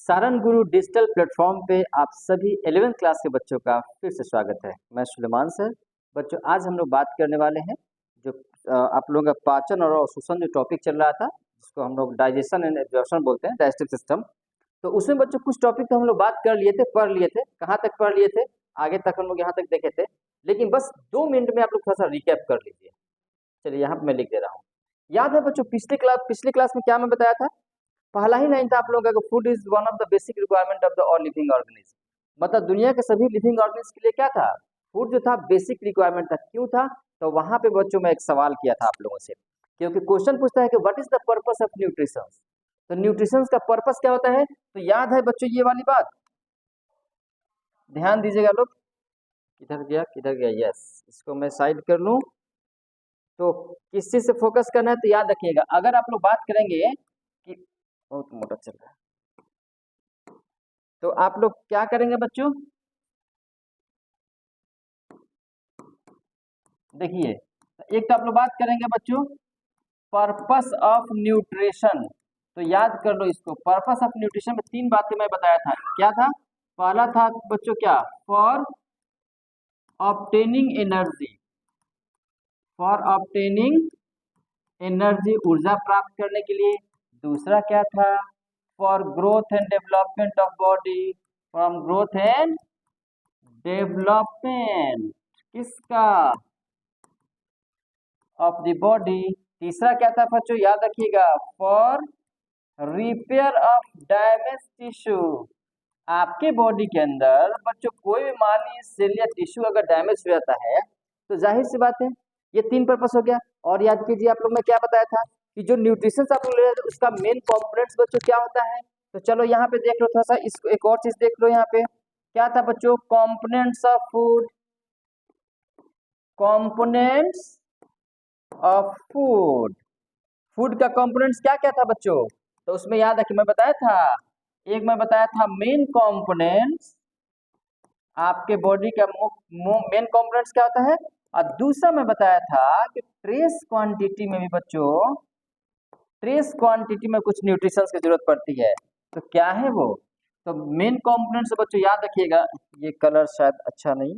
सारन गुरु digital platform पे आप सभी 11th क्लास के बच्चों का फिर से स्वागत है। मैं सुलेमान सर। बच्चों, आज हम लोग बात करने वाले हैं जो आप लोगों का पाचन और श्वसन जो टॉपिक चल रहा था, जिसको हम लोग डाइजेशन एंड एब्जॉर्प्शन बोलते हैं, डाइजेस्टिव सिस्टम। तो उसमें बच्चों कुछ टॉपिक तो हम लोग बात कर लिए थे, पढ़ लिए थे। कहाँ तक पढ़ लिए थे? आगे तक हम लोग यहाँ तक देखे थे, लेकिन बस 2 मिनट में आप लोग थोड़ा सा रिकैप कर लीजिए। चलिए, यहाँ पे मैं लिख दे रहा हूँ। याद है बच्चों, पिछली क्लास में क्या मैं बताया था? पहला ही लाइन था आप लोगों का, food is one of the basic requirement of the all living organism. मतलब दुनिया के सभी लिविंग ऑर्गेनिज्म के लिए क्या था? फूड जो था बेसिक रिक्वायरमेंट था। क्यों था? तो वहां पे बच्चों में एक सवाल किया था आप लोगों से, क्योंकि क्वेश्चन पूछता है कि what is the purpose of nutrition. तो न्यूट्रिशन का पर्पस क्या होता है? तो याद है बच्चों ये वाली बात, ध्यान दीजिएगा लोग। किधर गया? यस, इसको मैं साइड कर लूं। तो किस चीज से फोकस करना है तो याद रखिएगा। अगर आप लोग बात करेंगे कि बहुत मोटा चल रहा है, तो आप लोग क्या करेंगे बच्चों? देखिए, एक तो आप लोग बात करेंगे बच्चों पर्पस ऑफ न्यूट्रिशन। तो याद कर लो इसको। पर्पस ऑफ न्यूट्रिशन में 3 बातें मैं बताया था। क्या था? पहला था बच्चों क्या? For obtaining energy, for obtaining energy, ऊर्जा प्राप्त करने के लिए। दूसरा क्या था? For growth and development of body, from growth and development किसका? Of the body. तीसरा क्या था बच्चों? याद रखिएगा, for repair of damage tissue. आपके बॉडी के अंदर बच्चों कोई भी मान लीजिए सेल या टिश्यू अगर डैमेज हो जाता है, तो जाहिर सी बात है ये 3 पर्पस हो गया। और याद कीजिए आप लोग, मैं क्या बताया था कि जो न्यूट्रिशन आप लोग ले रहे थे उसका मेन कंपोनेंट्स बच्चों क्या होता है? तो चलो यहाँ पे देख लो थोड़ा सा, इसको एक और चीज देख लो। यहाँ पे क्या था बच्चों? Components of food, components of food. Food का कंपोनेंट्स क्या क्या था बच्चों? तो उसमें याद है कि मैं बताया था, एक मैं बताया था मेन कंपोनेंट्स, आपके बॉडी का मेन कंपोनेंट्स क्या होता है। और दूसरा मैं बताया था कि ट्रेस क्वांटिटी में भी बच्चों, ट्रेस क्वांटिटी में कुछ न्यूट्रिशंस की जरूरत पड़ती है। तो क्या है वो? तो मेन कंपोनेंट्स बच्चों याद रखिएगा। ये कलर शायद अच्छा नहीं,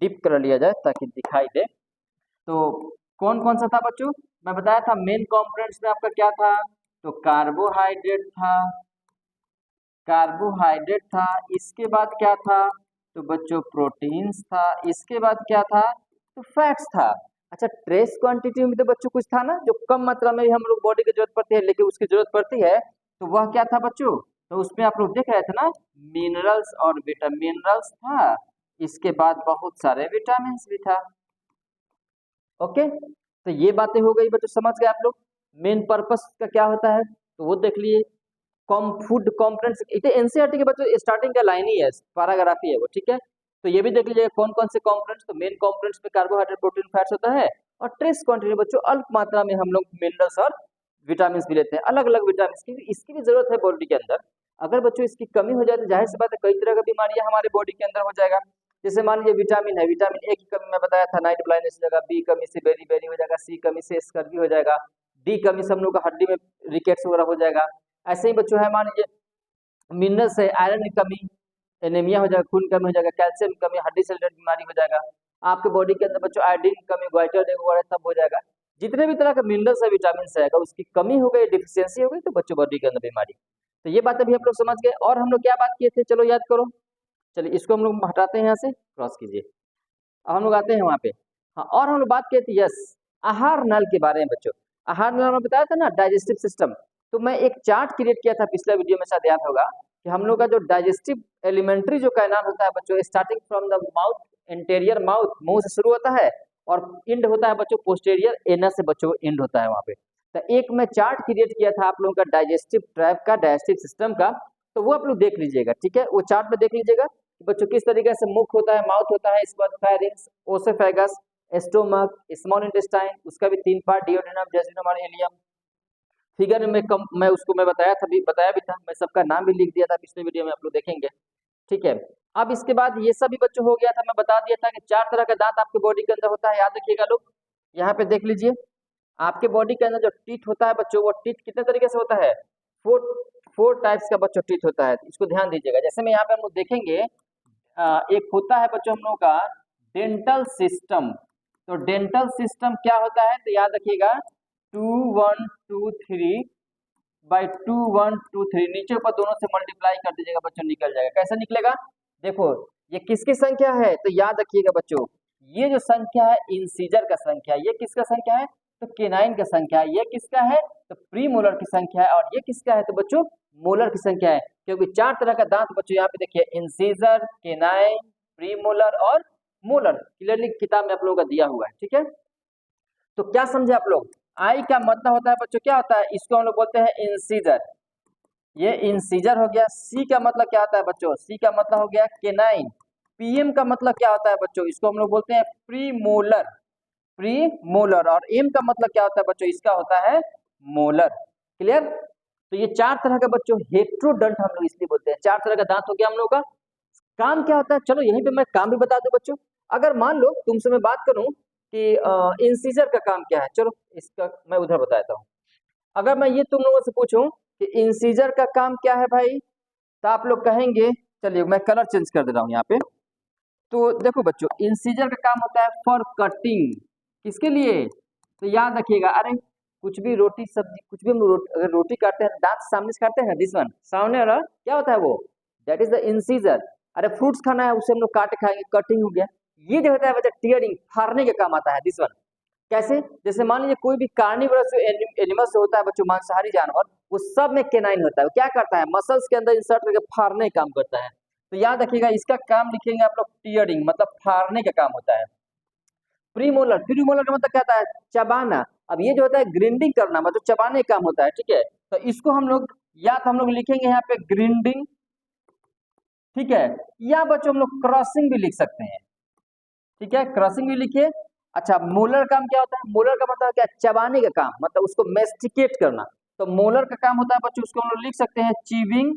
डिप कलर लिया जाए ताकि दिखाई दे। तो कौन कौन सा था बच्चों? मैं बताया था मेन कंपोनेंट्स में आपका क्या था? तो कार्बोहाइड्रेट था, कार्बोहाइड्रेट था। इसके बाद क्या था? तो बच्चों प्रोटीन्स था। इसके बाद क्या था? तो फैट्स था। अच्छा, ट्रेस क्वांटिटी में तो बच्चों कुछ था ना जो कम मात्रा में हम लोग बॉडी की जरूरत पड़ती है, लेकिन उसकी जरूरत पड़ती है। तो वह क्या था बच्चों? तो उसमें आप लोग देख रहे थे ना, मिनरल्स और विटामिनरल्स था। इसके बाद बहुत सारे विटामिन भी था। ओके, तो ये बातें हो गई बच्चों, समझ गए आप लोग मेन पर्पस का क्या होता है। तो वो देख लिए। फूड कॉम्पोनेंट्स इतने एनसीईआरटी के बच्चों स्टार्टिंग का लाइन ही है, पैराग्राफ ही है वो, ठीक है। तो ये भी देख लीजिएगा कौन कौन से कॉम्पोनेंट्स। तो मेन कॉम्पोनेंट्स में कार्बोहाइड्रेट, प्रोटीन, फैट्स होता है। और ट्रेस क्वांटिटी बच्चों अल्प मात्रा में हम लोग मिनरल्स और विटामिन भी लेते हैं, अलग अलग विटामिन की। इसकी भी जरूरत है बॉडी के अंदर। अगर बच्चों इसकी कमी हो जाए तो जाहिर सी बात है कई तरह का बीमारियां हमारे बॉडी के अंदर हो जाएगा। जैसे मान लीजिए विटामिन है, विटामिन ए की कमी मैं बताया था नाइट ब्लाइंडनेस हो जाएगा, बी कमी से बेरी बेरी हो जाएगा, सी कमी से स्कर्वी हो जाएगा, डी कमी से हम लोग का हड्डी में रिकेट्स वगैरह हो जाएगा। ऐसे ही बच्चों है, मान लीजिए मिनरल्स है, आयरन की कमी, एनीमिया हो जाएगा, खून कमी हो जाएगा, कैल्शियम की कमी, हड्डी से रिलेटेड बीमारी हो जाएगा। आपके बॉडी के अंदर बच्चों आयोडीन की कमी, ग्वाइटर वगैरह सब हो जाएगा। जितने भी तरह का मिनरल्स है, विटामिन है, अगर उसकी कमी हो गई, डिफिशियंसी हो गई, तो बच्चों बॉडी के अंदर बीमारी। तो ये बातें भी हम लोग समझ गए। और हम लोग क्या बात किए थे? चलो याद करो। चलिए इसको हम लोग हटाते हैं, यहाँ से क्रॉस कीजिए। अब हम लोग आते हैं वहाँ पे। हाँ, और हम लोग बात किए थे यस आहार नल के बारे में बच्चों। आहार नल में बताया था ना, डाइजेस्टिव सिस्टम। तो मैं एक चार्ट क्रिएट किया था पिछले वीडियो में, शायद याद होगा, कि हम लोग का जो डाइजेस्टिव एलिमेंट्री जो कैनाल होता है बच्चों, starting from the mouth, interior mouth, मुंह से शुरू होता है, और इंड होता है बच्चों पोस्टेरियर एनस से बच्चों इंड होता है वहाँ पे। तो एक मैं चार्ट क्रिएट किया था आप लोगों का डाइजेस्टिव ट्रैक का, डाइजेस्टिव सिस्टम का। तो वो आप लोग देख लीजिएगा, ठीक है। वो चार्ट में देख लीजिएगा बच्चों किस तरीके से मुख होता है, माउथ होता है, इसके बाद firings, oesophagus, stomach, small intestine, उसका भी 3 पार्ट, डियोडेनम, जेजुनम और इलियम। फिगर में मैं उसको मैं बताया भी था, मैं सबका नाम भी लिख दिया था पिछले वीडियो में, आप लोग देखेंगे, ठीक है। अब इसके बाद ये सब भी बच्चों हो गया था, मैं बता दिया था कि 4 तरह का दांत आपके बॉडी के अंदर होता है, याद रखिएगा लोग। यहाँ पे देख लीजिए, आपके बॉडी के अंदर जो टीथ होता है बच्चों, वो टीथ कितने तरीके से होता है? 4 4 टाइप्स का बच्चों टीथ होता है, इसको ध्यान दीजिएगा। जैसे में यहाँ पे हम लोग देखेंगे एक होता है बच्चों हम लोग का डेंटल सिस्टम। तो डेंटल सिस्टम क्या होता है, तो याद रखिएगा 2 1 2 3 बाई 2 1 2 3 नीचे ऊपर दोनों से मल्टीप्लाई कर दीजिएगा बच्चों, निकल जाएगा। कैसा निकलेगा, देखो ये किसकी संख्या है, तो याद रखिएगा बच्चों ये जो संख्या है इंसीजर का संख्या है, ये किसका संख्या है, तो केनाइन का संख्या है। ये किसका है, तो प्री मोलर की संख्या है। और ये किसका है, तो बच्चों मोलर की संख्या है। क्योंकि 4 तरह का दांत बच्चों यहाँ पे देखिए, इंसीजर, केनाइन, प्री मोलर और मोलर, क्लियरली किताब में आप लोगों का दिया हुआ है। ठीक है, तो क्या समझे आप लोग, आई का मतलब होता है बच्चों क्या होता है, इसको हम लोग बोलते हैं इंसीजर, ये इंसीजर हो गया। सी का मतलब क्या होता है बच्चों, सी का मतलब हो गया केनाइन। पीएम का मतलब क्या होता है बच्चों, इसको हम लोग बोलते हैं प्री मोलर, प्री मोलर। और एम का मतलब क्या होता है बच्चों, इसका होता है मोलर। क्लियर, तो ये 4 तरह का बच्चों हेट्रोडंट हम लोग इसलिए बोलते हैं, 4 तरह का दांत हो गया हम लोग का। काम क्या होता है, चलो यहीं पे मैं काम भी बता दूं बच्चों। अगर मान लो तुमसे मैं बात करूं कि इंसीजर का काम क्या है, चलो इसका मैं उधर बताता हूँ। अगर मैं ये तुम लोगों से पूछूं कि इंसीजर का काम क्या है भाई, तो आप लोग कहेंगे, चलिए मैं कलर चेंज कर दे रहा हूँ यहाँ पे। तो देखो बच्चों इंसीजर का काम होता है फॉर कटिंग, किसके लिए, तो याद रखिएगा, अरे कुछ भी रोटी सब्जी कुछ भी हम अगर रोटी काटते हैं दांत से सामने से काटते हैं, दिस वन सामने वाला क्या होता है वो, दैट इज द इंसीजर। अरे फ्रूट्स खाना है उसे हम लोग काट खाएंगे, कटिंग हो गया। ये जो होता है बच्चा टीयरिंग, फाड़ने के काम आता है, दिस वन। कैसे, जैसे मान लीजिए कोई भी कार्निवरस जो एनिमल्स होता है बच्चों, मांसाहारी जानवर, वो सब में केनाइन होता है। वो क्या करता है, मसल्स के अंदर इंसर्ट करके फाड़ने का काम करता है। तो याद रखिएगा इसका काम लिखेंगे आप लोग टीयरिंग, मतलब फाड़ने का काम होता है। प्रीमोलर, प्रीमोलर का मतलब क्या होता है, चबाना। अब ये जो होता है ग्रिंडिंग करना, मतलब चबाने का काम होता है। ठीक है, तो इसको हम लोग या तो हम लोग लिखेंगे यहाँ पे ग्रिंडिंग, ठीक है, या बच्चों हम लोग क्रॉसिंग भी लिख सकते हैं। ठीक है, क्रॉसिंग भी लिखिए। अच्छा, मोलर काम क्या होता है, मोलर का मतलब क्या, चबाने का काम, मतलब उसको मेस्टिकेट करना। तो मोलर का काम होता है बच्चों, उसको हम लोग लिख सकते हैं चीविंग,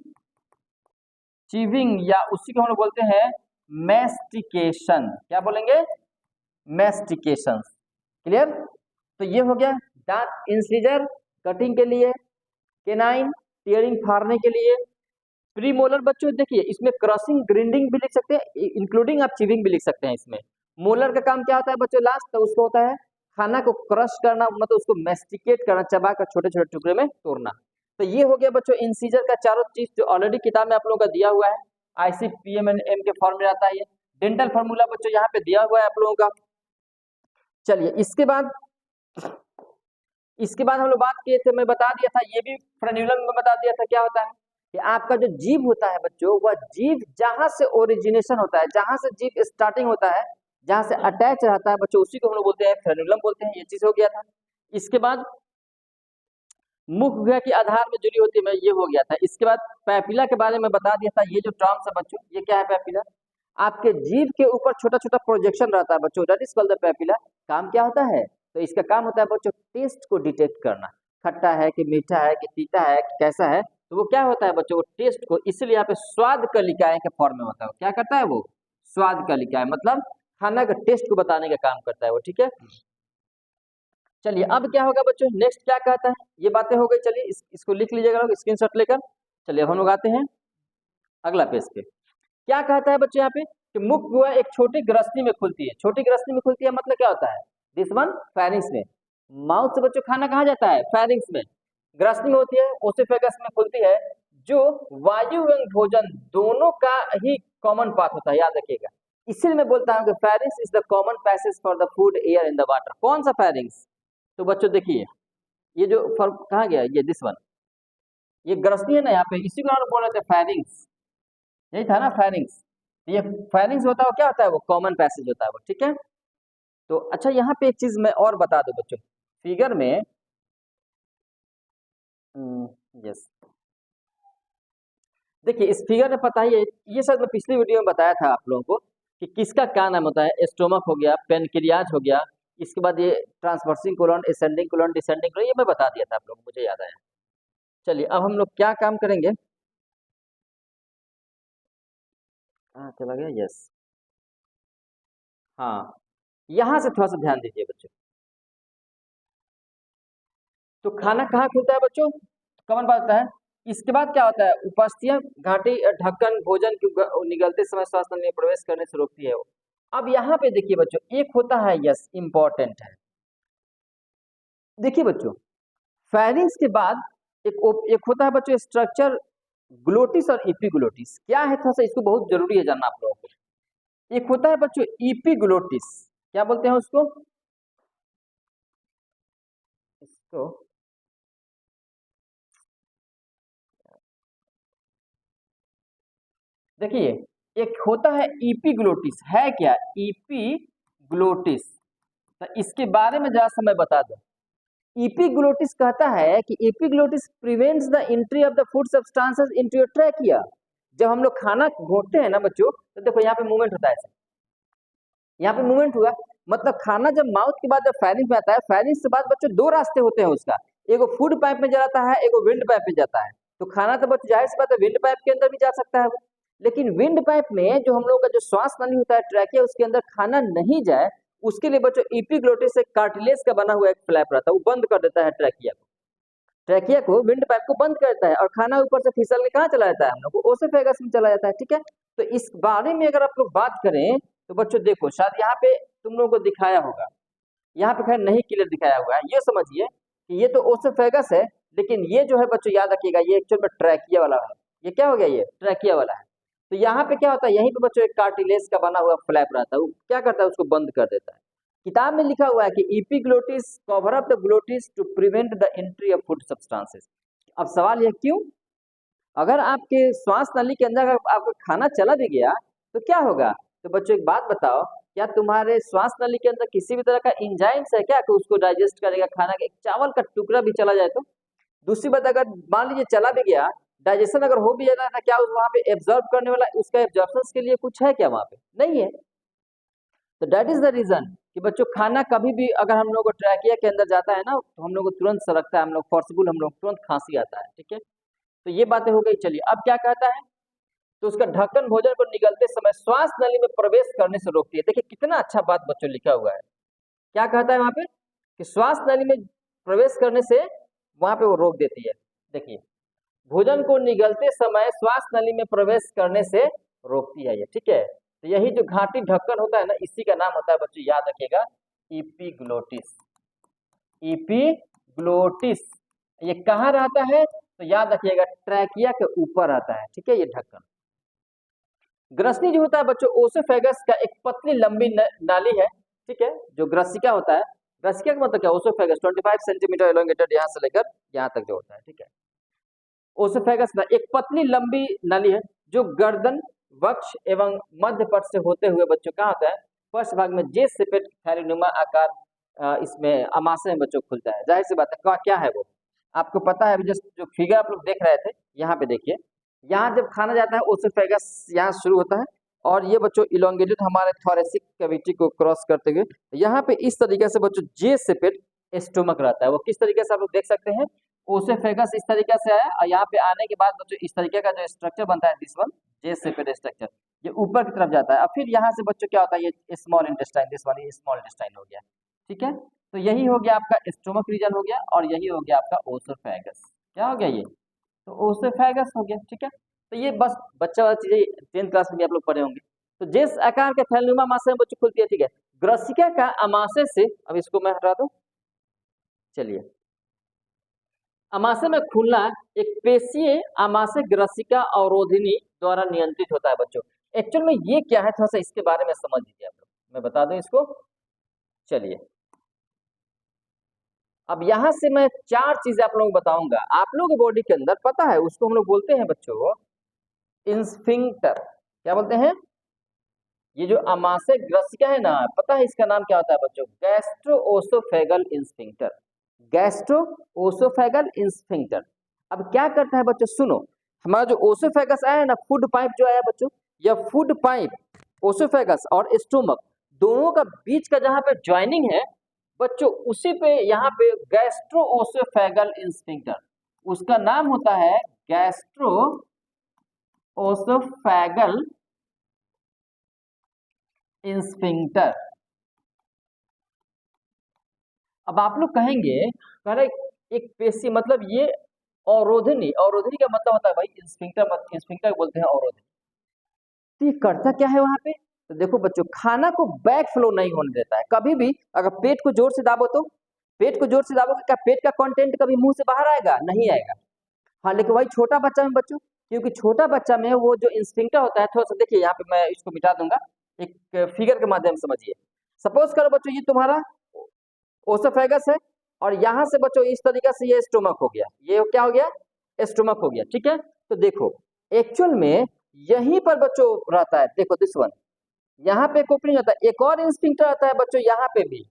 चीविंग, या उसी को हम लोग बोलते हैं मेस्टिकेशन। क्या बोलेंगे, मेस्टिकेशन। क्लियर, तो ये हो गया दांत, इंसीजर कटिंग के लिए, केनाइन टीयरिंग फाड़ने के लिए, प्रीमोलर बच्चों देखिए इसमें क्रॉसिंग ग्रिंडिंग भी लिख सकते हैं, इंक्लूडिंग आप चीविंग भी लिख सकते हैं इसमें। मोलर का काम क्या होता है बच्चों, लास्ट तो उसको होता है खाना को क्रश करना, मतलब उसको मेस्टिकेट करना, चबा कर छोटे छोटे टुकड़े में तोड़ना। तो ये हो गया बच्चों इंसीजर का चारों चीज जो ऑलरेडी किताब में आप लोगों का दिया हुआ है, ICPMN के फॉर्म में आता है। ये डेंटल फॉर्मूला बच्चों यहाँ पे दिया हुआ है आप लोगों का। चलिए इसके बाद हम लोग बात किए थे, मैं बता दिया था, ये भी फ्रेन्यूलम में बता दिया था क्या होता है, कि आपका जो जीभ होता है बच्चों, वह जीभ जहां से ओरिजिनेशन होता है, जहां से जीभ स्टार्टिंग होता है, जहां से अटैच रहता है बच्चों, उसी को हम लोग बोलते हैं फ्रेन्यूलम बोलते हैं। ये चीज हो गया था। इसके बाद मुख गुहा की आधार में जुड़ी होती है, मैं ये हो गया था। इसके बाद पैपिला के बारे में बता दिया था। ये जो टर्म्स है बच्चों, ये क्या है पैपिला, आपके जीभ के ऊपर छोटा छोटा प्रोजेक्शन रहता है बच्चों, that is called the papilla. काम क्या होता है, तो इसका काम होता है बच्चों टेस्ट को डिटेक्ट करना, खट्टा है कि मीठा है कि तीता है कि कैसा है। तो वो क्या होता है बच्चों, वो टेस्ट को, इसलिए यहाँ पे स्वाद कलिकाएं के फॉर्म में होता है। क्या करता है वो, स्वाद कलिकाएं, मतलब खाना का टेस्ट को बताने का काम करता है वो। ठीक है, चलिए अब क्या होगा बच्चों, नेक्स्ट क्या कहता है, ये बातें हो गई। चलिए इसको लिख लीजिएगा लोग स्क्रीनशॉट लेकर। चलिए अब हम लोग आते हैं अगला पेज पे। क्या कहता है बच्चों यहाँ पे, कि मुख गुहा एक छोटी ग्रसनी में खुलती है। छोटी ग्रसनी में खुलती है मतलब क्या होता है, दिस वन फेरिंग्स में। माउथ से बच्चों खाना कहाँ जाता है, फेरिंग्स में। ग्रसनी में होती है, ओसिफेगस में खुलती है, जो वायु एवं भोजन दोनों का ही कॉमन पाथ होता है, याद रखिएगा। इसीलिए मैं बोलता हूँ कि pharynx is the common passage for the food, air in the water. कौन सा फेरिंग्स, तो बच्चों देखिए ये जो फर्क कहाँ गया, ये दिस वन, ये ग्रसनी है ना यहाँ पे, इसी को हम लोग बोल रहे थे फेरिंग्स, यही था ना फेरिंग्स। ये फेरिंग्स होता है, वो क्या होता है, वो कॉमन पैसेज होता है वो। ठीक है, तो अच्छा यहाँ पे एक चीज मैं और बता दूं बच्चों, फिगर में, यस, देखिए इस फिगर में पता ही है, ये शायद मैं पिछली वीडियो में बताया था आप लोगों को, कि किसका क्या नाम होता है, स्टोमक हो गया, पेनक्रियाज हो गया, इसके बाद ये transversing colon, ascending colon, descending colon, ये मैं बता दिया था आप लोगों को, मुझे याद आया। चलिए अब हम लोग क्या काम करेंगे, हाँ चला गया, यस, हाँ, यहाँ से थोड़ा सा ध्यान दीजिए बच्चों। तो खाना कहाँ खुलता है बच्चों, कौन बात है, इसके बाद क्या होता है, उपस्थियां घाटी ढक्कन भोजन की निगलते समय श्वास नली में प्रवेश करने से रोकती है। अब यहाँ पे देखिए बच्चों, एक होता है, यस इंपॉर्टेंट है, देखिए बच्चों, फेरिंग्स के बाद एक होता है बच्चों स्ट्रक्चर ग्लोटिस और इपीग्लोटिस। क्या है, थोड़ा सा इसको बहुत जरूरी है जानना आप लोगों को। एक होता है बच्चों इपीग्लोटिस, क्या बोलते हैं उसको, इसको देखिए, एक होता है इपीग्लोटिस, है क्या इपीग्लोटिस, तो इसके बारे में जरा सा मैं बता दूं। इपीग्लोटिस कहता है कि epiglottis prevents the entry of the food substances into your trachea. जब हम लोग खाना घोटते हैं ना बच्चों, तो देखो यहाँ पे मूवमेंट होता है ऐसे, यहाँ पे मूवमेंट हुआ, मतलब खाना जब माउथ के बाद जब फेरिंग्स में आता है, फेरिंग्स के बाद बच्चों दो रास्ते होते हैं उसका, एगो फूड पाइप में जाता है, एगो विंड पाइप में जाता है। तो खाना तो बच्चों जाहिर सी बात है विंड पाइप के अंदर भी जा सकता है वो, लेकिन विंड पाइप में जो हम लोग का जो श्वास नली होता है ट्रैकिया, उसके अंदर खाना नहीं जाए, उसके लिए बच्चों इपीग्लोटिस एक कार्टिलेज का बना हुआ एक फ्लैप रहता है, वो बंद कर देता है ट्रैकिया को, ट्रैकिया को विंड पाइप को बंद कर देता है, और खाना ऊपर से फिसल के कहाँ चला जाता है, हम लोग को ओसोफेगस में चला जाता है। ठीक है, तो इस बारे में अगर आप लोग बात करें तो बच्चों देखो, शायद यहाँ पे तुम लोगों को दिखाया होगा, यहाँ पे खैर नहीं क्लियर दिखाया हुआ है, ये समझिए कि ये तो ओसोफेगस है, लेकिन ये जो है बच्चों याद रखिएगा, ये एक्चुअल में ट्रैकिया वाला है। ये क्या हो गया, ये ट्रैकिया वाला है। तो यहाँ पे क्या होता है, यहीं पे बच्चों एक कार्टिलेज का बना हुआ फ्लैप रहता है, वो क्या करता है, उसको बंद कर देता है। किताब में लिखा हुआ है कि epiglottis cover up the glottis to prevent the entry of food substances. अब सवाल यह क्यों, अगर आपके श्वास नली के अंदर अगर आपका खाना चला भी गया तो क्या होगा, तो बच्चों एक बात बताओ, क्या तुम्हारे श्वास नली के अंदर किसी भी तरह का एंजाइम्स है क्या कि उसको डाइजेस्ट करेगा खाना, एक चावल का टुकड़ा भी चला जाए तो। दूसरी बात, अगर मान लीजिए चला भी गया, डाइजेशन अगर हो भी जाता है, क्या वहां पे एब्जॉर्ब करने वाला, उसका एब्जॉर्प्शन के लिए कुछ है क्या वहां पे, नहीं है। तो दैट इज द रीजन कि बच्चों खाना कभी भी अगर हम लोग को ट्रैकिया के अंदर जाता है ना, तो हम लोग को तुरंत सलगता है, हम लोग फोर्सिबल, हम लोग तुरंत खांसी आता है। ठीक है, तो ये बातें हो गई। चलिए अब क्या कहता है, तो उसका ढक्कन भोजन को निगलते समय श्वास नली में प्रवेश करने से रोकती है। देखिए कितना अच्छा बात बच्चों लिखा हुआ है, क्या कहता है वहां पे कि श्वास नली में प्रवेश करने से वहां पे वो रोक देती है। देखिए, भोजन को निगलते समय श्वास नली में प्रवेश करने से रोकती है ये। ठीक है, तो यही जो घाटी ढक्कन होता है ना, इसी का नाम होता है बच्चों, याद रखिएगा, इपीग्लोटिस। इपीग्लोटिस ये कहाँ रहता है, तो याद रखिएगा ट्रैकिया के ऊपर आता है। ठीक है, ये ढक्कन। ग्रसनी जो होता है बच्चों, ओसोफेगस का एक पतली लंबी नाली है। ठीक है, जो ग्रसिका होता है, ग्रसिका का मतलब क्या, ओसोफेगस 25 सेंटीमीटर एलोंगेटेड यहाँ से लेकर यहाँ तक जो होता है। ठीक है, ओसोफेगस ना एक पतली लंबी नाली है जो गर्दन, वक्ष एवं मध्य पट से होते हुए बच्चों कहाँ होता है, फर्स्ट भाग में जे सेपेट थैलीनुमा आकार इसमें अमाशय में बच्चों खुलता है। जाहिर सी बात है, क्या है वो आपको पता है, अभी जो फिगर आप लोग देख रहे थे, यहाँ पे देखिए, यहाँ जब खाना जाता है ओसोफेगस यहाँ शुरू होता है, और ये बच्चों इलोंगेटेड हमारे थोरेसिक कैविटी को क्रॉस करते हुए यहाँ पे इस तरीके से बच्चों जे सेपेट स्टोमक रहता है। वो किस तरीके से आप लोग देख सकते हैं, ओसोफेगस इस तरीके से आया, और यहाँ पे आने के बाद बच्चों इस तरीके का जो स्ट्रक्चर बनता है, this one J shaped structure, ये ऊपर की तरफ जाता है, और फिर यहाँ से बच्चों क्या होता है, ये small intestine, this one small intestine हो गया। ठीक है, तो यही हो गया आपका स्टोमक रीजन हो गया, और यही हो गया आपका ओसोफेगस। क्या हो गया ये, तो ओसोफेगस हो गया। ठीक है, तो ये बस बच्चा वाला चीजें 10th क्लास में भी आप लोग पढ़े होंगे। तो जिस आकार के थैलीनुमा अमाशय में बच्चों खुलती है, ठीक है, ग्रसिका का अमाशय से, अब इसको मैं हटा दूं, चलिए, अमाशय में खुलना एक पेशीय आमाशय ग्रसिका अवरोधिनी द्वारा नियंत्रित होता है बच्चों। एक्चुअल में ये क्या है, थोड़ा सा इसके बारे में समझ लीजिए आप लोग, मैं बता दूं इसको। चलिए, अब यहां से मैं 4 चीजें आप लोगों को बताऊंगा। आप लोगों के बॉडी के अंदर पता है, उसको हम लोग बोलते हैं बच्चों इंस्फिंक्टर। क्या बोलते हैं, ये जो अमाशय ग्रसिका है ना, पता है इसका नाम क्या होता है बच्चों, गैस्ट्रोओसोफेगल इंस्फिंक्टर। Gastro-oesophageal sphincter. अब क्या करता है बच्चों, सुनो, हमारा जो ओसोफेगस आया है ना, फूड पाइप जो आया बच्चों, यह फूड पाइप, ओसोफेगस और स्टोमक दोनों का बीच का जहां पे ज्वाइनिंग है बच्चों, उसी पे यहाँ पे गैस्ट्रोओसोफेगल इंस्फिंक्टर, उसका नाम होता है गैस्ट्रोओसोफेगल इंस्फिंक्टर। अब आप लोग कहेंगे, अरे एक पेशी मतलब ये अवरोधनी, अवरोधनी का मतलब होता है भाई इंस्फिंक्टर, इंस्फिंक्टर बोलते हैं अवरोधनी। तो ये करता क्या है वहां पे, तो देखो बच्चों खाना को बैक फ्लो नहीं होने देता है कभी भी। अगर पेट को जोर से दाबो तो, पेट को जोर से दाबोगे क्या पेट का कंटेंट कभी मुंह से बाहर आएगा, नहीं आएगा। हाँ लेकिन वही छोटा बच्चा में बच्चों, क्योंकि छोटा बच्चा में वो जो इंस्टिंक्टर होता है, थोड़ा सा देखिए यहाँ पे मैं इसको मिटा दूंगा, एक फिगर के माध्यम से समझिए। सपोज करो बच्चों ये तुम्हारा ओसोफेगस है, और यहाँ से बच्चों इस तरीके से ये स्टोमक हो गया, ये क्या हो गया, स्टोमक हो गया, ठीक है। तो देखो एक्चुअल में यहीं पर बच्चों रहता है, देखो दिस वन, यहाँ पे एक ओपनिंग रहता है, एक और इंस्टिंक्टर आता है बच्चों यहाँ पे भी।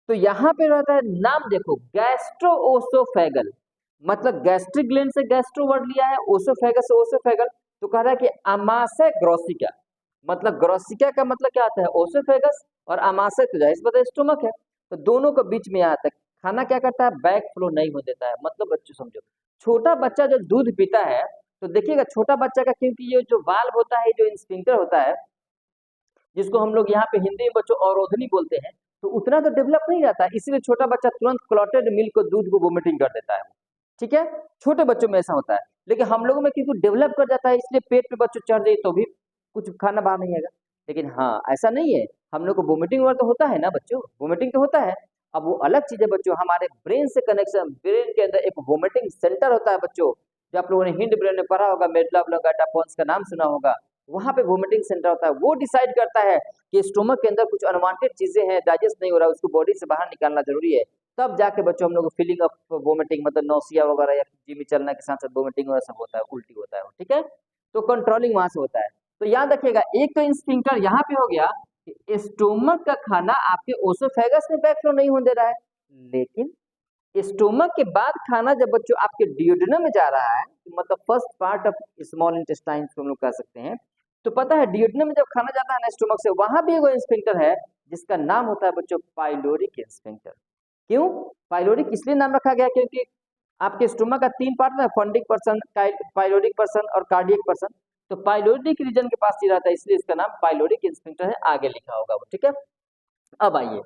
तो यहाँ पे रहता है, नाम देखो गैस्ट्रो ओसोफेगल, मतलब गैस्ट्रिक ग्लैंड से गैस्ट्रो वर्ड लिया है, ओसोफेगस से ओसोफेगल। तो कह रहा है कि अमाशय ग्रोसिका, मतलब ग्रोसिका का मतलब क्या आता है ओसोफेगस, और अमाशय तो जाहिर सी बात है स्टोमक है। तो दोनों के बीच में आता है, खाना क्या करता है बैक फ्लो नहीं हो देता है। मतलब बच्चों समझो, छोटा बच्चा जब दूध पीता है तो देखिएगा छोटा बच्चा का, क्योंकि ये जो वाल्व होता है, जो इंस्फिंक्टर होता है, जिसको हम लोग यहाँ पे हिंदी में बच्चों अवरोधनी बोलते हैं, तो उतना तो डेवलप नहीं रहता है, इसीलिए छोटा बच्चा तुरंत क्लॉटेड मिल्क को, दूध को वोमिटिंग कर देता है, ठीक है। छोटे बच्चों में ऐसा होता है, लेकिन हम लोगों में क्योंकि डेवलप कर जाता है, इसलिए पेट पे बच्चों चढ़ जाए तो भी कुछ खाना बाहर नहीं आएगा। लेकिन हाँ ऐसा नहीं है, हम लोग को वोमिटिंग वगैरह तो होता है ना बच्चों, वोमिटिंग तो होता है। अब वो अलग चीज है बच्चों, हमारे ब्रेन से कनेक्शन, ब्रेन के अंदर एक वोमिटिंग सेंटर होता है बच्चों, जो आप लोगों ने हिंड ब्रेन में पढ़ा होगा, मेडला ब्लॉगाटा पॉन्स का नाम सुना होगा। वहां पे वोमिटिंग सेंटर होता है, वो डिसाइड करता है कि स्टोमक के अंदर कुछ अनवांटेड चीजें हैं, डाइजेस्ट नहीं हो रहा है, उसको बॉडी से बाहर निकालना जरूरी है। तब जाके बच्चों हम लोग फीलिंग ऑफ वोमिटिंग, मतलब नौसिया वगैरह या जिम चलने के साथ साथ वोमिटिंग वगैरह सब होता है, उल्टी होता है, ठीक है। तो कंट्रोलिंग वहां से होता है। तो याद रखिएगा, एक तो इंस्फिंक्टर यहाँ पे हो गया कि स्टोमक का खाना आपके ओसोफेगस में बैकफ्लो नहीं होने दे रहा है, लेकिन स्टोमक के बाद खाना जब बच्चों आपके डियोडेनम में जा रहा है, मतलब first part of small intestine को हम लोग कह सकते हैं, तो पता है डियोडेनम में जब खाना जाता है ना स्टोमक से, वहां भी एगो स्फिंक्टर है जिसका नाम होता है बच्चों पाइलोरिक स्फिंक्टर। क्यों पाइलोरिक इसलिए नाम रखा गया, क्योंकि आपके स्टोमक का तीन पार्ट है, फंडिक पर्सन, पाइलोरिक पर्सन और कार्डियक पर्सन। तो पाइलोरिक रीजन के पास ही रहता है, इसलिए इसका नाम पाइलोरिक स्फिंक्टर है, आगे लिखा होगा वो, ठीक है। अब आइए,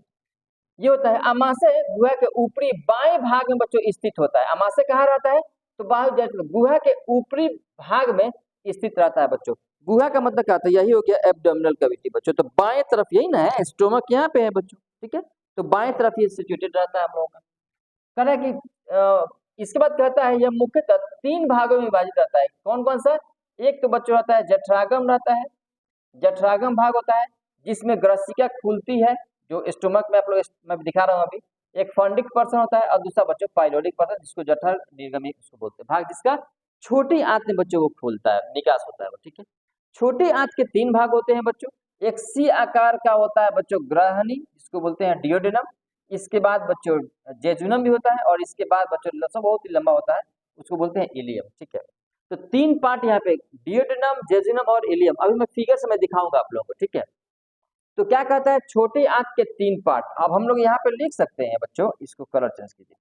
ये होता है अमाशय गुहा के ऊपरी बाएं भाग में बच्चों स्थित होता है। अमाशय कहाँ रहता है, तो गुहा के ऊपरी भाग में स्थित रहता है बच्चों। गुहा का मतलब क्या होता है, यही हो गया एब्डोमिनल कैविटी बच्चों, तो बाएं तरफ यही ना है, स्टोमक यहाँ पे है बच्चों, ठीक है। तो बाएं तरफ ये सिचुएटेड रहता है हम लोगों का। कह रहा है कि इसके बाद कहता है यह मुख्यतः तीन भागों में विभाजित रहता है। कौन कौन सा, एक तो बच्चों रहता है जठरागम रहता है, जठरागम भाग होता है जिसमें ग्रसिका खुलती है, जो स्टोमक में आप लोग मैं दिखा रहा हूँ अभी। एक फंडिक पर्सन होता है, और दूसरा बच्चों पाइलोरिक पर्सन, जिसको जठर निर्गमी उसको बोलते हैं, भाग जिसका छोटी आंत में बच्चों को खोलता है, निकास होता है वो, ठीक है। छोटी आंत के तीन भाग होते हैं बच्चों, एक सी आकार का होता है बच्चों ग्रहणी, जिसको बोलते हैं डियोडेनम। इसके बाद बच्चों जेजुनम भी होता है, और इसके बाद बच्चों लसा बहुत ही लंबा होता है, उसको बोलते हैं इलियम, ठीक है। तो तीन पार्ट यहाँ पे, डियोडेनम, जेजुनम और इलियम, अभी मैं फिगर से मैं दिखाऊंगा आप लोगों को, ठीक है। तो क्या कहता है, छोटी आंत के तीन पार्ट। अब हम लोग यहाँ पे लिख सकते हैं बच्चों, इसको कलर चेंज कीजिए,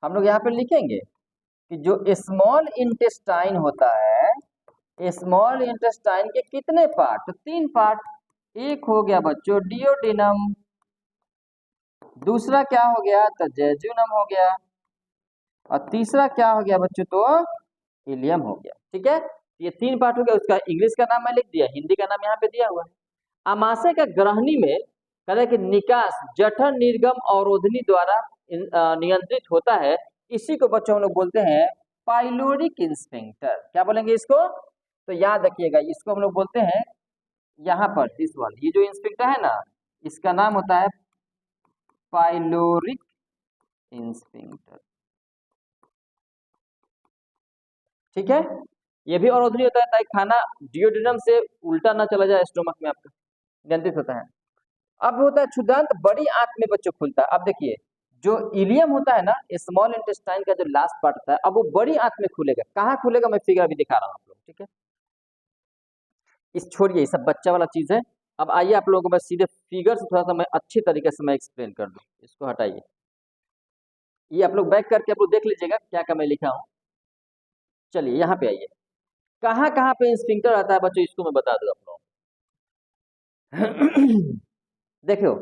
हम लोग यहाँ पे लिखेंगे कि जो स्मॉल इंटेस्टाइन होता है, स्मॉल इंटेस्टाइन के कितने पार्ट, तो तीन पार्ट। एक हो गया बच्चों डियोडेनम, दूसरा क्या हो गया तो जेजुनम हो गया, और तीसरा क्या हो गया बच्चों तो इलियम हो गया, ठीक है। ये तीन पार्ट हो गया, उसका इंग्लिश का नाम मैं लिख दिया, हिंदी का नाम यहाँ पे दिया हुआ है। अमाशय का ग्रहणी में कहते हैं कि निकास जठर निर्गम अवरोधनी द्वारा नियंत्रित होता है। इसी को बच्चों हम लोग बोलते हैं पाइलोरिक स्फिंक्टर। क्या बोलेंगे इसको, तो याद रखिएगा, इसको हम लोग बोलते हैं यहाँ पर दिस वन, ये जो स्फिंक्टर है ना, इसका नाम होता है पाइलोरिक स्फिंक्टर, ठीक है। ये भी अवरोधनी होता है ताकि खाना डियोडेनम से उल्टा ना चला जाए स्टोमक में आपका, नियंत्रित होता है। अब होता है क्षुदांत बड़ी आंत में बच्चों खुलता है। अब देखिए जो इलियम होता है ना, स्मॉल इंटेस्टाइन का जो लास्ट पार्ट होता है, अब वो बड़ी आंत में खुलेगा। कहाँ खुलेगा मैं फिगर अभी दिखा रहा हूँ आप लोग, ठीक है। इस छोड़िए, ये सब बच्चा वाला चीज है। अब आइए आप लोगों को मैं सीधे फिगर से थोड़ा सा मैं अच्छी तरीके से मैं एक्सप्लेन कर दूं, इसको हटाइए। ये आप लोग बैक करके आप लोग देख लीजिएगा क्या क्या मैं लिखा हूँ। चलिए यहाँ पे आइए, कहाँ कहाँ पे स्फिंक्टर आता है बच्चों, इसको मैं बता दूं आप लोगों को। देखो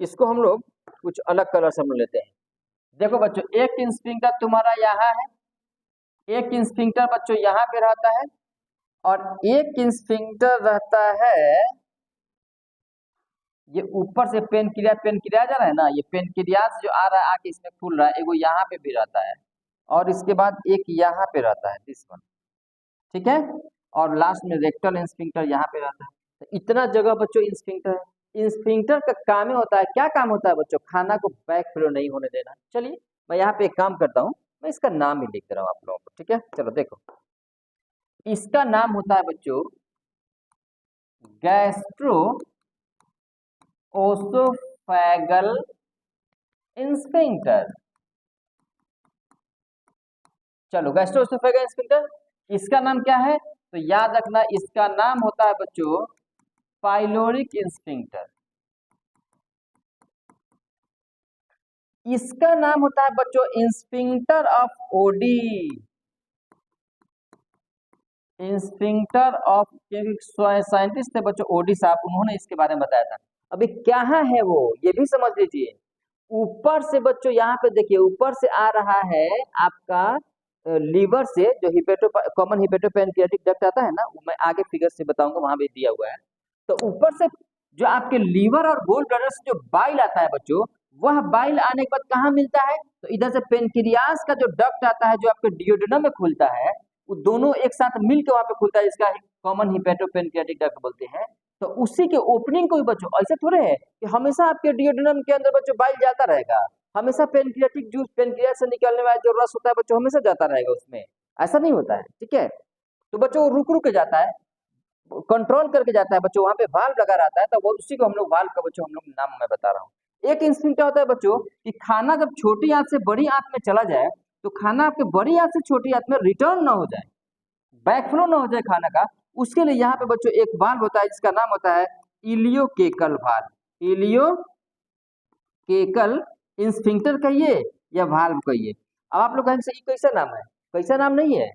इसको हम लोग कुछ अलग कलर से हम लोग लेते हैं। देखो बच्चों, एक स्फिंक्टर तुम्हारा यहाँ है, एक स्फिंक्टर बच्चों यहाँ पे रहता है, और एक स्फिंक्टर रहता है ये ऊपर से पेनक्रियाज जा रहा है ना, ये पेनक्रियाज जो आ रहा है आके इसमें खुल रहा है, एगो यहाँ पे भी रहता है, और इसके बाद एक यहाँ पे रहता है, दिस वन, ठीक है। और लास्ट में रेक्टल स्फिंक्टर यहाँ पे रहता है। तो इतना जगह बच्चों स्फिंक्टर है। स्फिंक्टर का काम ही होता है, क्या काम होता है बच्चों? खाना को बैक फ्लो नहीं होने देना। चलिए मैं यहाँ पे एक काम करता हूँ, मैं इसका नाम ही लिख दे रहा हूँ आप लोगों को, ठीक है। चलो देखो, इसका नाम होता है बच्चों गैस्ट्रो ओसोफेगल स्फिंक्टर। चलो, गैस्ट्रो ओसोफेगल स्फिंक्टर, इसका नाम क्या है? तो याद रखना, इसका नाम होता है बच्चों पाइलोरिक स्फिंक्टर। इसका नाम होता है बच्चों sphincter of OD, sphincter of, क्योंकि साइंटिस्ट थे बच्चों ओडी साहब, उन्होंने इसके बारे में बताया था। अभी क्या है वो, ये भी समझ लीजिए। ऊपर से बच्चों यहाँ पे देखिए, ऊपर से आ रहा है आपका लीवर से, जो हिपेटो कॉमन हिपेटोपैनक्रियाटिक डक्ट आता है ना, वो मैं आगे फिगर से बताऊंगा, वहां भी दिया हुआ है। तो ऊपर से जो आपके लीवर और गोल ब्लैडर से जो बाइल आता है बच्चों, वह बाइल आने के बाद कहाँ मिलता है? तो इधर से पेनक्रियास का जो डक्ट आता है, जो आपके डियोडेनम में खुलता है, वो दोनों एक साथ मिलकर वहां पे खुलता है, इसका कॉमन हिपेटोपैनक्रियाटिक डक्ट बोलते हैं। तो उसी के ओपनिंग को भी बच्चों, ऐसे थोड़े है कि हमेशा आपके डियोडेनम के अंदर बच्चों बाइल जाता रहेगा, हमेशा पेनक्रियाटिक जूस, पेनक्रियास से निकलने वाला जो रस होता है बच्चों हमेशा जाता रहेगा उसमें, ऐसा नहीं होता है, ठीक है। तो बच्चों वो रुक रुक के जाता है, कंट्रोल करके जाता है बच्चों, वहां पे वाल्व लगा रहता है, तो वो उसी को हम लोग वाल्व का बच्चों हम लोग नाम मैं बता रहा हूँ। एक इंस्टिंक्ट क्या होता है बच्चों कि खाना जब छोटी आंत से बड़ी आंत में चला जाए, तो खाना आपके बड़ी आंत से छोटी आंत में रिटर्न ना हो जाए, बैकफ्लो ना हो जाए खाना का, उसके लिए यहाँ पे बच्चों एक वाल्व होता है जिसका नाम होता है इलियोकेकल वाल्व। इलियोकेकल स्फिंक्टर कहिए या वाल्व कहिए। अब आप लोग कहेंगे ये कैसा नाम है? कैसा नाम नहीं है।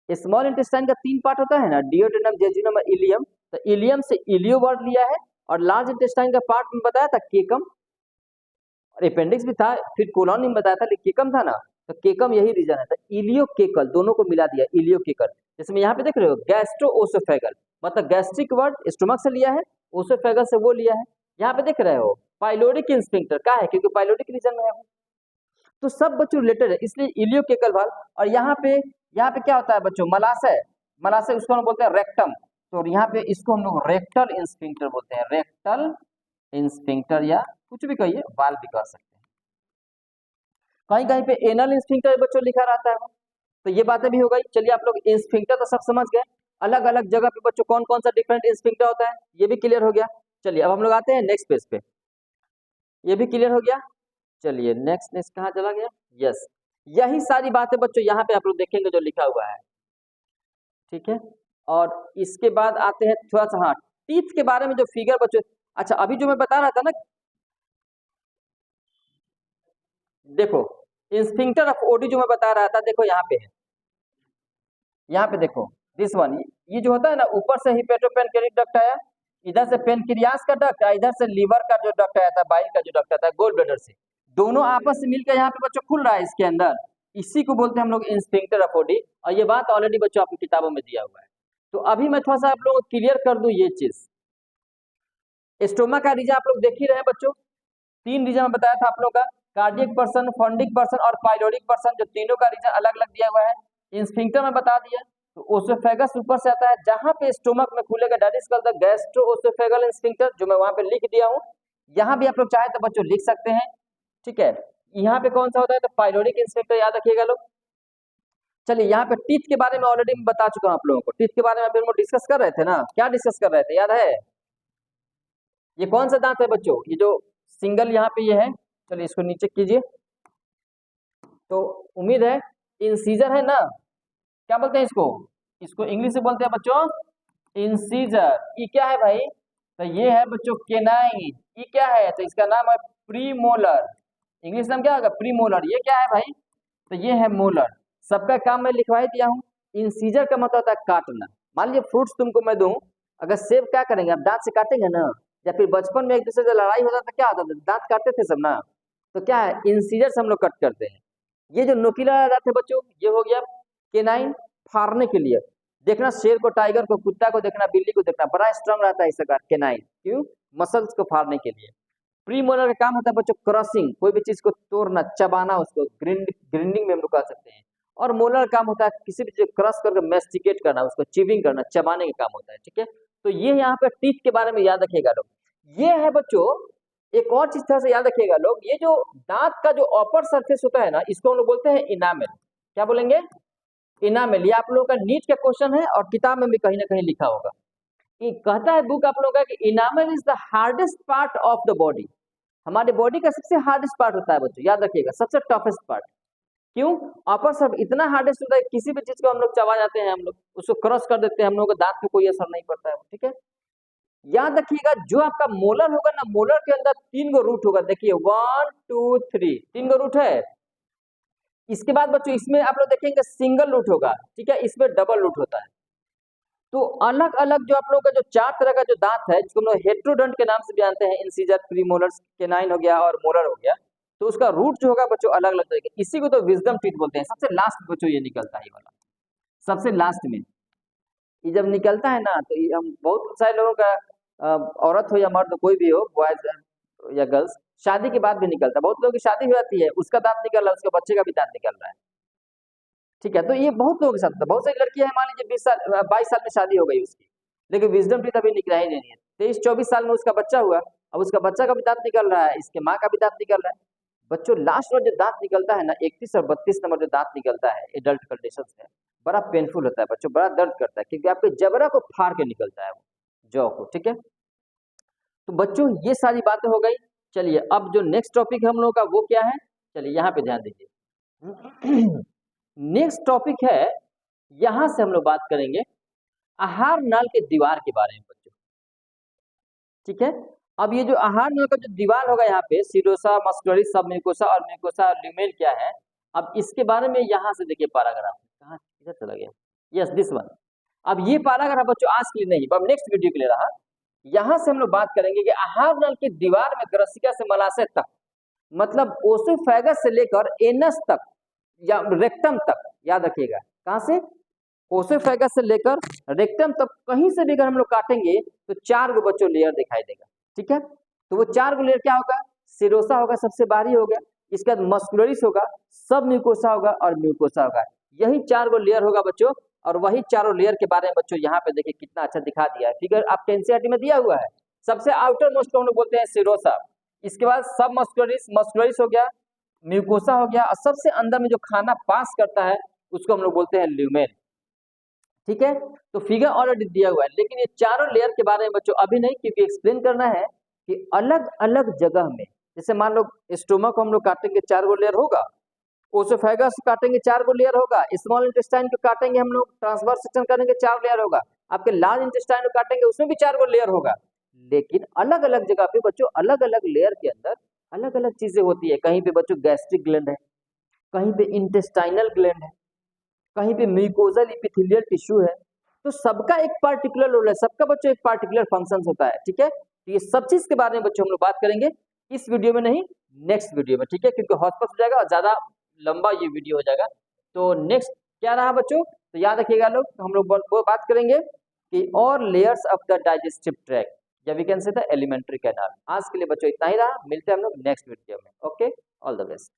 स्मॉल इंटेस्टाइन का 3 पार्ट होता है ना, डियोडेनम, जेजुनम और इलियम। तो इलियम से इलियो वर्ड लिया है, और लार्ज इंटेस्टाइन का पार्ट में बताया था केकम, और अपेंडिक्स भी था, फिर कोलोन में बताया था, लेकिन केकम था ना, तो केकम यही रीजन है। तो इलियो केकल दोनों को मिला दिया, इलियो केकल। जैसे यहाँ पे देख रहे हो गैस्ट्रो ओसोफेगल, मतलब गैस्ट्रिक वर्ड स्टोमक से लिया है, ओसोफेगल से वो लिया है। यहाँ पे देख रहे हो पाइलोरिक स्फिंक्टर का है, क्योंकि पाइलोरिक रीजन में है, तो सब बच्चों रिलेटेड है, इसलिए इलियो केकल वाल्व। और यहाँ पे क्या होता है बच्चों? मलाशय, मलाशय उसको हम बोलते हैं रेक्टम, तो यहाँ पे इसको हम लोग रेक्टल स्फिंक्टर बोलते हैं, रेक्टल स्फिंक्टर, या कुछ भी कहिए, वाल्व भी कह सकते हैं। कहीं कहीं पे एनल स्फिंक्टर बच्चों लिखा रहता है, तो ये बातें भी हो गई। चलिए आप लोग स्फिंक्टर तो सब समझ गए, अलग अलग जगह पे बच्चों कौन कौन सा डिफरेंट स्फिंक्टर होता है ये भी क्लियर हो गया। चलिए अब हम लोग आते हैं नेक्स्ट पेज पे, ये भी क्लियर हो गया। चलिए नेक्स्ट नेक्स्ट कहाँ चला गया? यस, यही सारी बातें बच्चों यहाँ पे आप लोग देखेंगे जो लिखा हुआ है, ठीक है। और इसके बाद आते हैं थोड़ा सा, हाँ, टीथ के बारे में जो फिगर बच्चों, अच्छा अभी जो मैं बता रहा था ना, देखो स्फिंक्टर ऑफ ओडी जो मैं बता रहा था, देखो यहाँ पे है, यहाँ पे देखो दिस वन, ये जो होता है ना, ऊपर से हिपेटोपैनक्रियाटिक डक्ट आया, इधर से पेनक्रियास का डक्ट, इधर से लीवर का जो डक्ट आया था, बाइल का जो डक्ट आता है गोल ब्लैडर से, दोनों आपस से मिलकर यहाँ पे बच्चों खुल रहा है इसके अंदर, इसी को बोलते हैं हम लोग स्फिंक्टर ऑफ ओडी। और ये बात ऑलरेडी बच्चों आपकी किताबों में दिया हुआ है। तो अभी मैं थोड़ा सा आप लोगों को क्लियर कर दूं ये चीज। स्टोमा का रीजन आप लोग देख ही रहे हैं बच्चों, 3 रीजन बताया था आप लोग का, कार्डियक पर्सन, फंडिक पर्सन और पाइलोरिक पर्सन, जो तीनों का रीजन अलग अलग दिया हुआ है। स्फिंक्टर में बता दिया, तो ओसोफेगस ऊपर से आता है, जहां पे स्टोमक में खुलेगा that is called the gastro oesophageal sphincter, जो मैं वहां पे लिख दिया हूं। यहाँ भी आप लोग चाहे तो बच्चों लिख सकते हैं, ठीक है। यहाँ पे कौन सा होता है? तो पाइलोरिक स्फिंक्टर, याद रखिएगा लोग। चलिए यहाँ पे टीथ के बारे में ऑलरेडी मैं बता चुका हूँ आप लोगों को, टीथ के बारे में अभी हम लोग डिस्कस कर रहे थे ना, क्या डिस्कस कर रहे थे याद है? ये कौन सा दांत है बच्चों? ये जो सिंगल यहाँ पे ये है, चलिए इसको नीचे कीजिए। तो उम्मीद है इंसीजर है ना, क्या बोलते हैं इसको? इसको इंग्लिश से बोलते हैं बच्चों इंसीजर। ये क्या है भाई? तो ये है बच्चों केनाइन। ये क्या है? तो इसका नाम है प्रीमोलर, इंग्लिश नाम क्या होगा? प्रीमोलर। ये क्या है भाई? तो ये है मोलर। सबका काम मैं लिखवा ही दिया हूँ। इंसीजर का मतलब होता है काटना। मान लीजिए फ्रूट्स तुमको मैं दूं, अगर सेब क्या करेंगे आप? दांत से काटेंगे ना, या फिर बचपन में एक दूसरे से लड़ाई होता था, क्या होता था, दांत काटते थे सब ना, तो क्या है, इंसीजर से हम लोग कट करते हैं। ये जो नुकीला दांत है बच्चों, ये हो गया केनाइन, फाड़ने के लिए। देखना शेर को, टाइगर को, कुत्ता को देखना, बिल्ली को देखना, बड़ा स्ट्रांग रहता है इसका केनाइन, क्यों, मसल्स को फाड़ने के लिए। प्री मोलर का काम होता है बच्चों क्रशिंग, कोई भी चीज को तोड़ना, चबाना, उसको ग्रिंडिंग में हम लोग कह सकते हैं। और मोलर काम होता है किसी भी चीज क्रश करके मेस्टिकेट करना, उसको चिविंग करना, चबाने का काम होता है, ठीक है। तो ये यहाँ पे टीथ के बारे में याद रखिएगा लोग। ये है बच्चों, एक और चीज तरह से याद रखिएगा लोग, ये जो दांत का जो अपर सरफेस होता है ना, इसको हम लोग बोलते हैं इनामेल। क्या बोलेंगे, इनामेल। ये आप लोगों का नीट का क्वेश्चन है और किताब में भी कहीं ना कहीं लिखा होगा। कि कहता है बुक आप लोगों का कि enamel is the hardest part of the body. हमारे बॉडी का सबसे हार्डेस्ट पार्ट होता है बच्चों, याद रखिएगा, सबसे टफेस्ट पार्ट। क्यों, अपर सर्फ इतना हार्डेस्ट होता है, किसी भी चीज को हम लोग चबा जाते हैं, हम लोग उसको क्रॉस कर देते हैं, हम लोग को दांत पे कोई असर नहीं पड़ता है, ठीक है। याद रखिएगा जो आपका मोलर होगा ना, मोलर के अंदर 3 गो रूट होगा, देखिए 1 2 3, 3 गो रूट है। इसके बाद बच्चों इसमें आप लोग देखेंगे सिंगल रूट होगा, ठीक है, इसमें डबल रूट होता है। तो अलग अलग जो आप लोगों का जो 4 तरह का जो दांत है, जिसको हम लोग हेट्रोडंट के नाम से भी जानते हैं, इंसीजर, प्रीमोलर्स, केनाइन हो गया और मोलर हो गया, तो उसका रूट जो होगा बच्चों अलग अलग तरीके, इसी को तो विजडम टीथ बोलते हैं। सबसे लास्ट बच्चों ये निकलता है, ये वाला सबसे लास्ट में ये जब निकलता है ना, तो ये हम बहुत सारे लोगों का औरत हो या मर्द, कोई भी हो, बॉयज या गर्ल्स, शादी के बाद भी निकलता है। बहुत लोगों की शादी हो जाती है, उसका दांत निकल रहा है, उसके बच्चे का भी दांत निकल रहा है, ठीक है। तो ये बहुत लोगों के साथ होता है। बहुत सारी लड़कियां हैं, मान लीजिए 22 साल में शादी हो गई उसकी, लेकिन विजडम टीथ अभी निकला ही नहीं है। 23-24 साल में उसका बच्चा हुआ, अब उसका बच्चा का भी दांत निकल रहा है, इसके माँ का भी दांत निकल रहा है। बच्चों लास्ट में जो दांत निकलता है ना, 31 और 32 नंबर जो दांत निकलता है एडल्ट कंडीशन में, बड़ा पेनफुल होता है बच्चों, बड़ा दर्द करता है, क्योंकि आपके जबड़ा को फाड़ के निकलता है वो, जॉ को, ठीक है। तो बच्चों ये सारी बातें हो गई। चलिए अब जो नेक्स्ट टॉपिक है हम लोगों का वो क्या है, चलिए यहाँ पे ध्यान दीजिए। नेक्स्ट टॉपिक है, यहां से हम लोग बात करेंगे आहार नाल के दीवार के बारे में बच्चों, ठीक है। अब ये जो आहार नाल का जो दीवार होगा यहाँ पे, सीरोसा, मस्कुलरिस, सब म्यूकोसा और म्यूकोसा ल्यूमेन क्या है, अब इसके बारे में यहाँ से देखिए पैराग्राफ, कहाँ किधर चला गया, यस दिस वन। अब ये पैराग्राफ बच्चों आज के लिए नहीं, अब नेक्स्ट वीडियो के लिए रहा। यहाँ से हम लोग बात करेंगे कि आहार नाल की दीवार में ग्रसिका से मलाशय तक, मतलब ओसोफेगस से लेकर एनस तक या रेक्टम तक, याद रखिएगा, कहां से, ओसोफेगस से लेकर रेक्टम तक, कहीं से भी अगर हम लोग काटेंगे तो 4 गो बच्चों लेयर दिखाई देगा, ठीक है। तो वो 4 गो लेयर क्या होगा, सिरोसा होगा, सबसे बाहरी हो गया, इसके बाद मस्कुलरिस होगा, सब म्यूकोसा होगा और म्यूकोसा होगा। यही 4 गो लेयर होगा बच्चों, और वही चारों लेयर के बारे में बच्चों यहाँ पे देखिए कितना अच्छा दिखा दिया है, फिगर आपके एनसीईआरटी में दिया हुआ है। सबसे आउटर मोस्ट को हम लोग बोलते हैं सिरोसा, इसके बाद सब मस्कुलरिस, मस्कुलरिस हो गया, म्यूकोसा हो गया, और सबसे अंदर में जो खाना पास करता है उसको हम लोग बोलते हैं ल्यूमेन, ठीक है। तो फिगर ऑलरेडी दिया हुआ है, लेकिन ये चारों लेयर के बारे में बच्चों अभी नहीं, क्योंकि एक्सप्लेन करना है कि अलग अलग जगह में, जैसे मान लो स्टोमक को हम लोग काटेंगे 4 गो लेयर होगा, ओसोफेगस काटेंगे 4 गो लेयर होगा, स्मॉल इंटेस्टाइन को काटेंगे हम लोग, ट्रांसवर्स सेक्शन करेंगे 4 लेयर होगा, आपके लार्ज इंटेस्टाइन को काटेंगे उसमें भी 4 गो लेयर होगा। लेकिन अलग अलग जगह पे बच्चों अलग अलग लेयर के अंदर अलग अलग चीजें होती है। कहीं पे बच्चों गैस्ट्रिक ग्लैंड है, कहीं पे इंटेस्टाइनल ग्लैंड है, कहीं पे म्यूकोजल एपिथेलियल टिश्यू है। तो सबका एक पार्टिकुलर रोल है, सबका बच्चों एक पार्टिकुलर फंक्शन होता है, ठीक है। तो ये सब चीज के बारे में बच्चों हम लोग बात करेंगे इस वीडियो में नहीं, नेक्स्ट वीडियो में, ठीक है, क्योंकि हॉस्पिटल हो जाएगा और ज्यादा लंबा ये वीडियो हो जाएगा। तो नेक्स्ट क्या रहा बच्चों, तो याद रखिएगा लोग, हम लोग वो बात करेंगे कि और layers of the digestive tract, या we can say the alimentary canal. आज के लिए बच्चों इतना ही रहा, मिलते हैं हम लोग नेक्स्ट वीडियो में। Okay, all the best.